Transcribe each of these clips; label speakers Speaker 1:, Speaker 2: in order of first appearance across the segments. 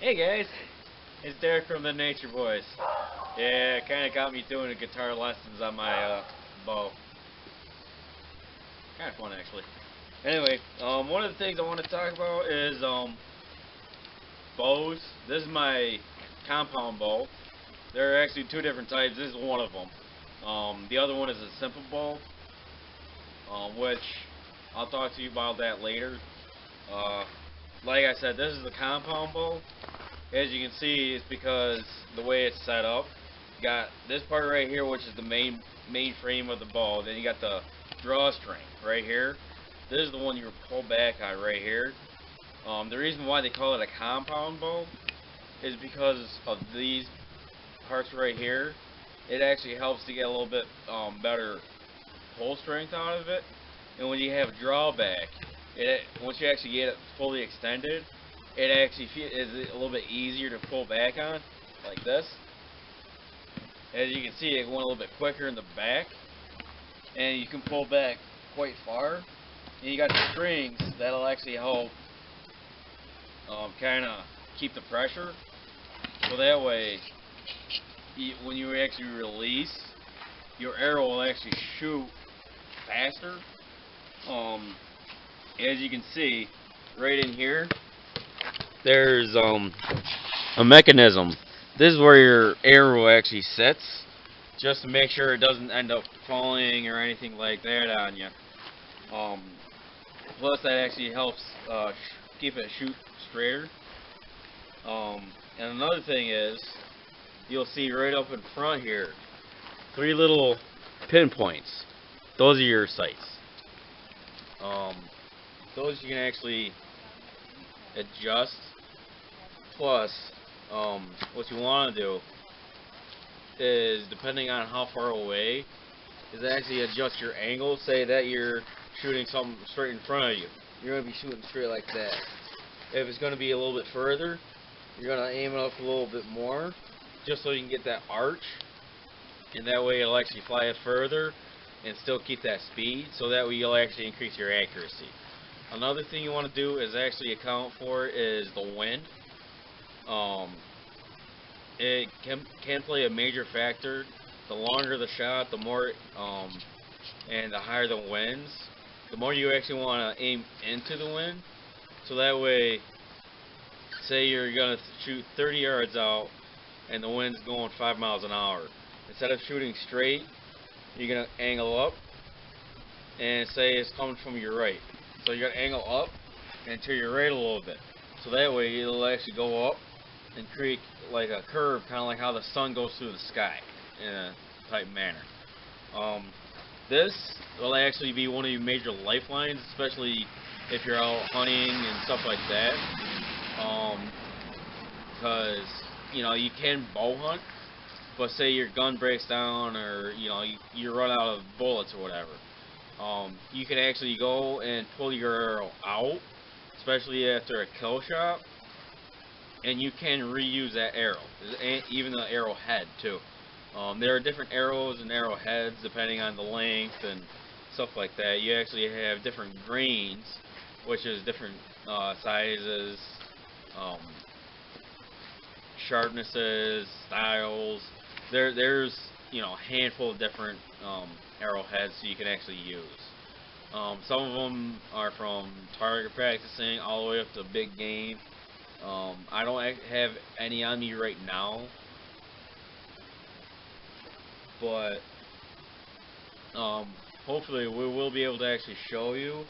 Speaker 1: Hey guys, it's Derek from the Nature Boys. Yeah, it kind of got me doing the guitar lessons on my bow. Kind of fun actually. Anyway, one of the things I want to talk about is bows. This is my compound bow. There are actually two different types. This is one of them. The other one is a simple bow, which I'll talk to you about that later. Uh, like I said, this is the compound bow. As you can see, it's because the way it's set up. You got this part right here, which is the main frame of the bow. Then you got the drawstring right here. This is the one you pull back on right here. The reason why they call it a compound bow is because of these parts right here. It actually helps to get a little bit better pull strength out of it. And when you have drawback, once you actually get it fully extended, it actually is a little bit easier to pull back on, like this. As you can see, it went a little bit quicker in the back, and you can pull back quite far. And you got the strings that'll actually help kind of keep the pressure, so that way, when you actually release, your arrow will actually shoot faster. Um, as you can see, right in here, there's a mechanism. This is where your arrow actually sits, just to make sure it doesn't end up falling or anything like that on you. Um, Plus, that actually helps keep it shoot straighter. And another thing is, you'll see right up in front here, three little pinpoints. Those are your sights. Um, those you can actually adjust. Plus, what you want to do is, depending on how far away, is actually adjust your angle. Say that you're shooting something straight in front of you. You're going to be shooting straight like that. If it's going to be a little bit further, you're going to aim it up a little bit more, just so you can get that arch. And that way it'll actually fly it further and still keep that speed. So that way you'll actually increase your accuracy. Another thing you want to do is actually account for is the wind. Um, it can play a major factor. The longer the shot, the more and the higher the winds, the more you actually want to aim into the wind. So that way, say you're gonna shoot 30 yards out and the wind's going 5 miles an hour. Instead of shooting straight, you're gonna angle up and say it's coming from your right. So you're gonna angle up and to your right a little bit. So that way it'll actually go up and create like a curve, kind of like how the sun goes through the sky in a type manner. Um, this will actually be one of your major lifelines, especially if you're out hunting and stuff like that. Because you can bow hunt, but say your gun breaks down or you run out of bullets or whatever. You can actually go and pull your arrow out, especially after a kill shot, and you can reuse that arrow, even the arrow head too. There are different arrows and arrowheads depending on the length and stuff like that. You actually have different grains, which is different sizes, um, sharpnesses, styles. There's a handful of different arrowheads you can actually use. Some of them are from target practicing all the way up to big game. I don't have any on me right now, but um, hopefully we will be able to actually show you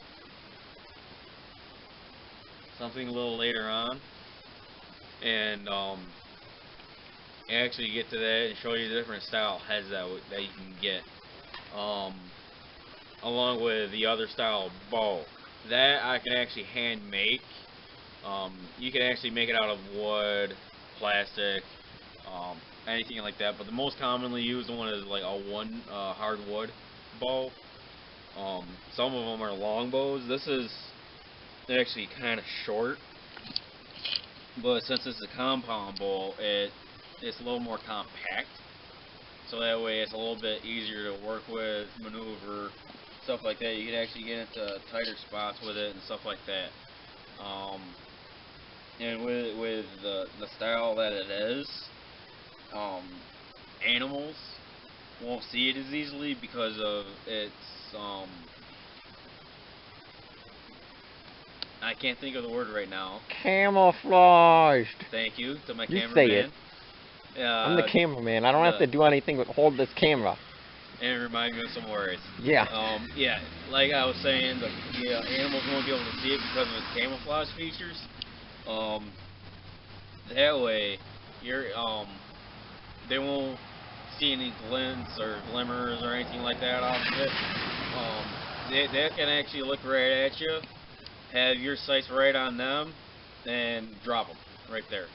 Speaker 1: something a little later on, and actually get to that and show you the different style heads that you can get, um, along with the other style of bow. That I can actually hand make. You can actually make it out of wood, plastic, um, anything like that. But the most commonly used one is like a hardwood bow. Some of them are long bows. This is actually kind of short, but since it's a compound bow, it's a little more compact. So that way it's a little bit easier to work with, maneuver, stuff like that. You can actually get into tighter spots with it and stuff like that. Um, and with the style that it is, um, animals won't see it as easily because of its I can't think of the word right now.
Speaker 2: Camouflaged.
Speaker 1: Thank you to my
Speaker 2: You say it.
Speaker 1: cameraman.
Speaker 2: I'm the cameraman. I don't have to do anything but hold this camera.
Speaker 1: And remind me of some words.
Speaker 2: Yeah.
Speaker 1: Yeah, like I was saying, the animals won't be able to see it because of its camouflage features. That way, they won't see any glints or glimmers or anything like that off of it. They can actually look right at you, have your sights right on them, and drop them right there.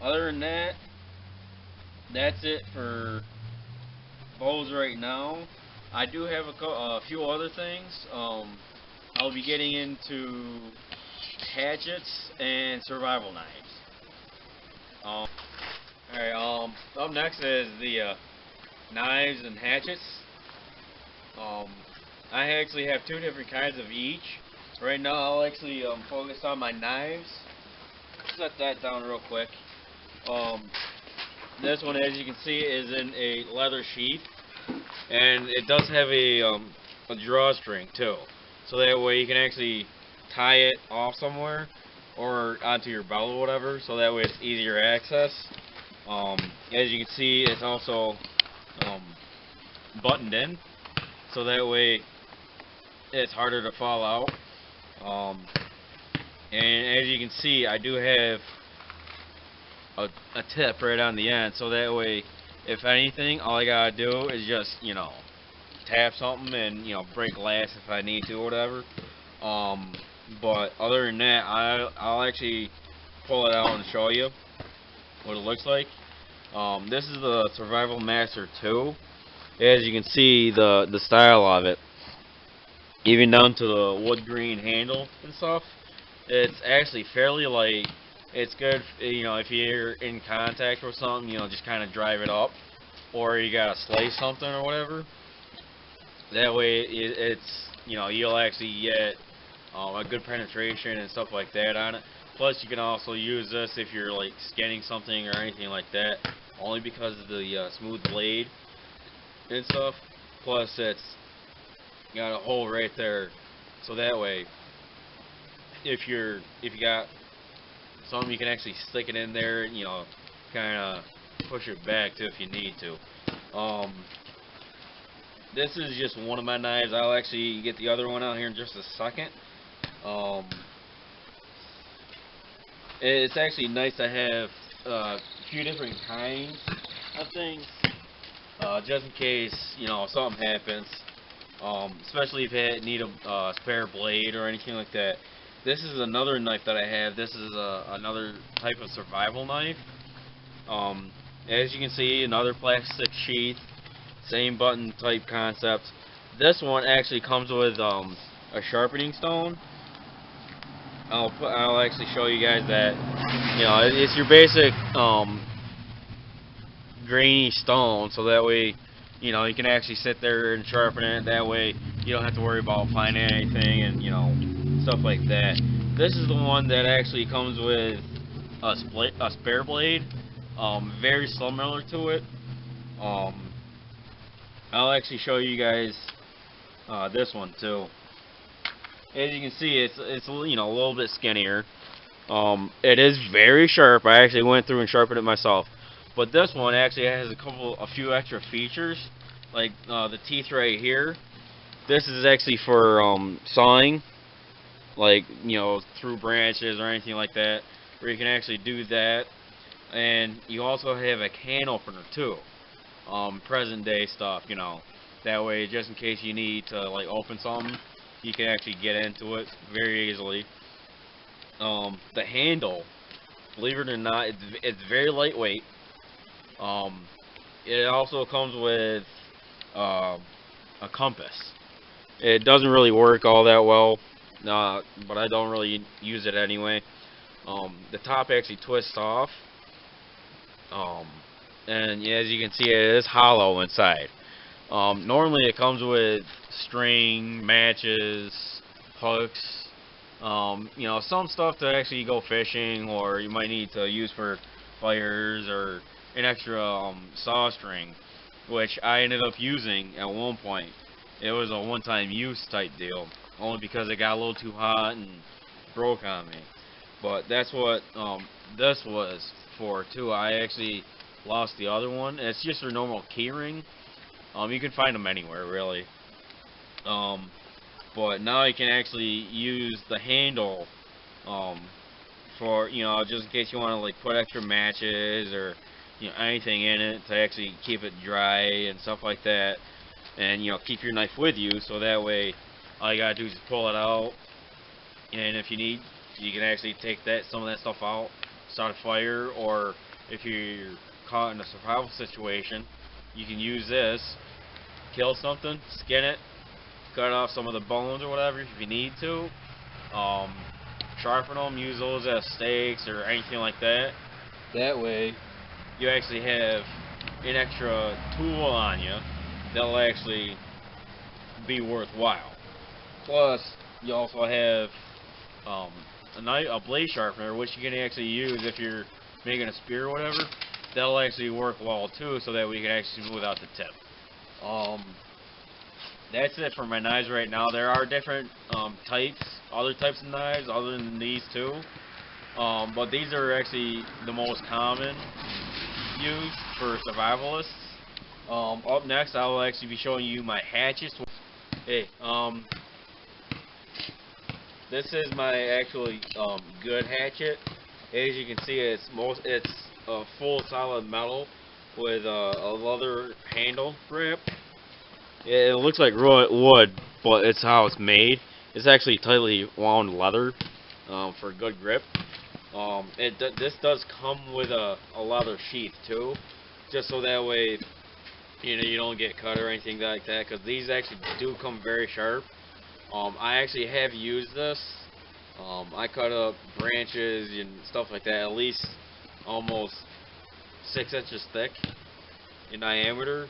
Speaker 1: Other than that, that's it for bows right now. I do have a few other things. I'll be getting into hatchets and survival knives. Alright, up next is the knives and hatchets. Um, I actually have two different kinds of each. Right now, I'll actually focus on my knives. Set that down real quick. This one, as you can see, is in a leather sheath, and it does have a drawstring too, so that way you can actually tie it off somewhere or onto your belt or whatever, so that way it's easier access. As you can see, it's also um, buttoned in, so that way it's harder to fall out. And as you can see, I do have a tip right on the end, so that way, if anything, all I gotta do is just, tap something and, break glass if I need to or whatever. But other than that, I'll actually pull it out and show you what it looks like. This is the Survival Master 2. As you can see, the style of it, even down to the wood green handle and stuff, it's actually fairly light. It's good, if you're in contact with something, just kind of drive it up, or you gotta slice something or whatever. That way, it's you'll actually get a good penetration and stuff like that on it. Plus, you can also use this if you're like skinning something or anything like that, only because of the smooth blade and stuff. Plus, it's got a hole right there, so that way, if you got something, you can actually stick it in there and, kind of push it back too if you need to. This is just one of my knives. I'll actually get the other one out here in just a second. It's actually nice to have a few different kinds of things, just in case, something happens. Especially if you need a spare blade or anything like that. This is another knife that I have. This is another type of survival knife. As you can see, another plastic sheath, same button type concept. This one actually comes with a sharpening stone. I'll actually show you guys that. It's your basic grainy stone, so that way, you can actually sit there and sharpen it. That way, you don't have to worry about finding anything and stuff like that. This is the one that actually comes with a spare blade, very similar to it. I'll actually show you guys this one too. As you can see, it's a little bit skinnier. It is very sharp. I actually went through and sharpened it myself. But this one actually has a few extra features, like the teeth right here. This is actually for sawing, like through branches or anything like that, where you can actually do that. And you also have a can opener too, present day stuff. That way, just in case you need to like open something, you can actually get into it very easily. The handle, believe it or not, it's very lightweight. It also comes with a compass. It doesn't really work all that well, but I don't really use it anyway. The top actually twists off, and yeah, as you can see, it is hollow inside. Normally, it comes with string, matches, hooks, You know, some stuff to actually go fishing, or you might need to use for fires, or an extra saw string, which I ended up using at one point. It was a one-time use type deal, only because it got a little too hot and broke on me. But that's what this was for too. I actually lost the other one. It's just a normal keyring. You can find them anywhere really. Um, but now you can actually use the handle um, for, you know, just in case you want to like put extra matches or, you know, anything in it to actually keep it dry and stuff like that, and, you know, keep your knife with you, so that way all you gotta do is pull it out, and if you need, you can actually take some of that stuff out, start a fire, or if you're caught in a survival situation, you can use this, kill something, skin it, cut off some of the bones or whatever if you need to. Um, Sharpen them, use those as stakes or anything like that. That way, you actually have an extra tool on you that'll actually be worthwhile. Plus, you also have a blade sharpener, which you can actually use if you're making a spear or whatever. That'll actually work well too, so that we can actually smooth out the tip. That's it for my knives right now. There are different other types of knives other than these two. But these are actually the most common used for survivalists. Up next, I will actually be showing you my hatchets. Hey, this is my actually good hatchet. As you can see, it's a full solid metal with a leather handle grip. It looks like wood, but it's how it's made. It's actually tightly wound leather for good grip. This does come with a leather sheath too, just so that way, you know, you don't get cut or anything like that. Because these actually do come very sharp. I actually have used this. I cut up branches and stuff like that, at least almost 6 inches thick in diameter.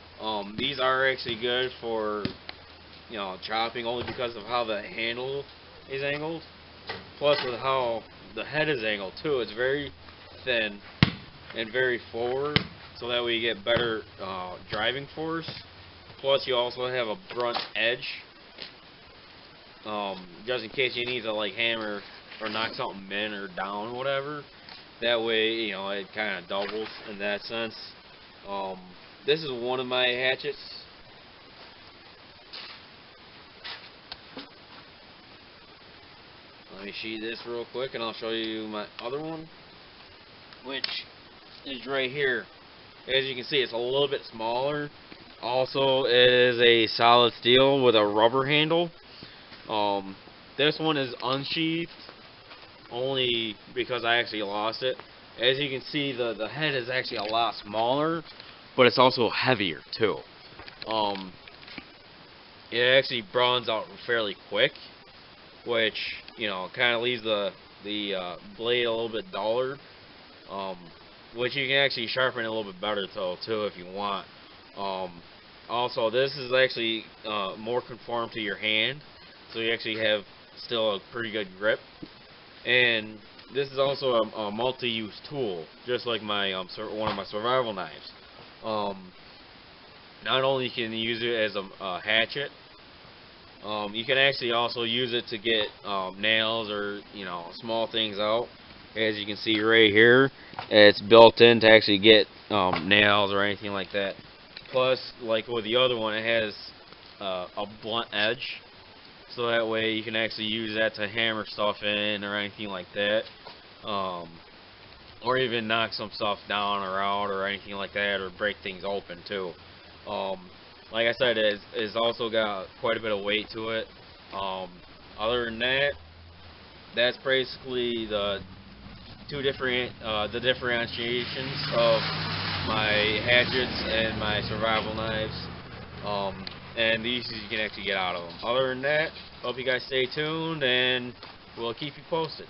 Speaker 1: These are actually good for, you know, chopping, only because of how the handle is angled. Plus with how the head is angled too. It's very thin and very forward, so that way you get better driving force. Plus you also have a blunt edge, just in case you need to like hammer or knock something in or down or whatever. That way, you know, it kind of doubles in that sense. This is one of my hatchets. Let me see this real quick and I'll show you my other one, which is right here. As you can see, it's a little bit smaller. Also, it is a solid steel with a rubber handle. This one is unsheathed only because I actually lost it. As you can see, the head is actually a lot smaller, but it's also heavier too. It actually browns out fairly quick, which, you know, kind of leaves the blade a little bit duller, which you can actually sharpen it a little bit better too if you want. Also, this is actually more conform to your hand, so you actually have still a pretty good grip. And this is also a multi-use tool, just like my one of my survival knives. Not only can you use it as a hatchet, you can actually also use it to get nails or, you know, small things out. As you can see right here, it's built in to actually get nails or anything like that. Plus, like with the other one, it has a blunt edge, so that way you can actually use that to hammer stuff in or anything like that, or even knock some stuff down or out or anything like that, or break things open too. Like I said, it's also got quite a bit of weight to it. Other than that, that's basically the differentiations of my hatchets and my survival knives. And these you can actually get out of them. Other than that, hope you guys stay tuned, and we'll keep you posted.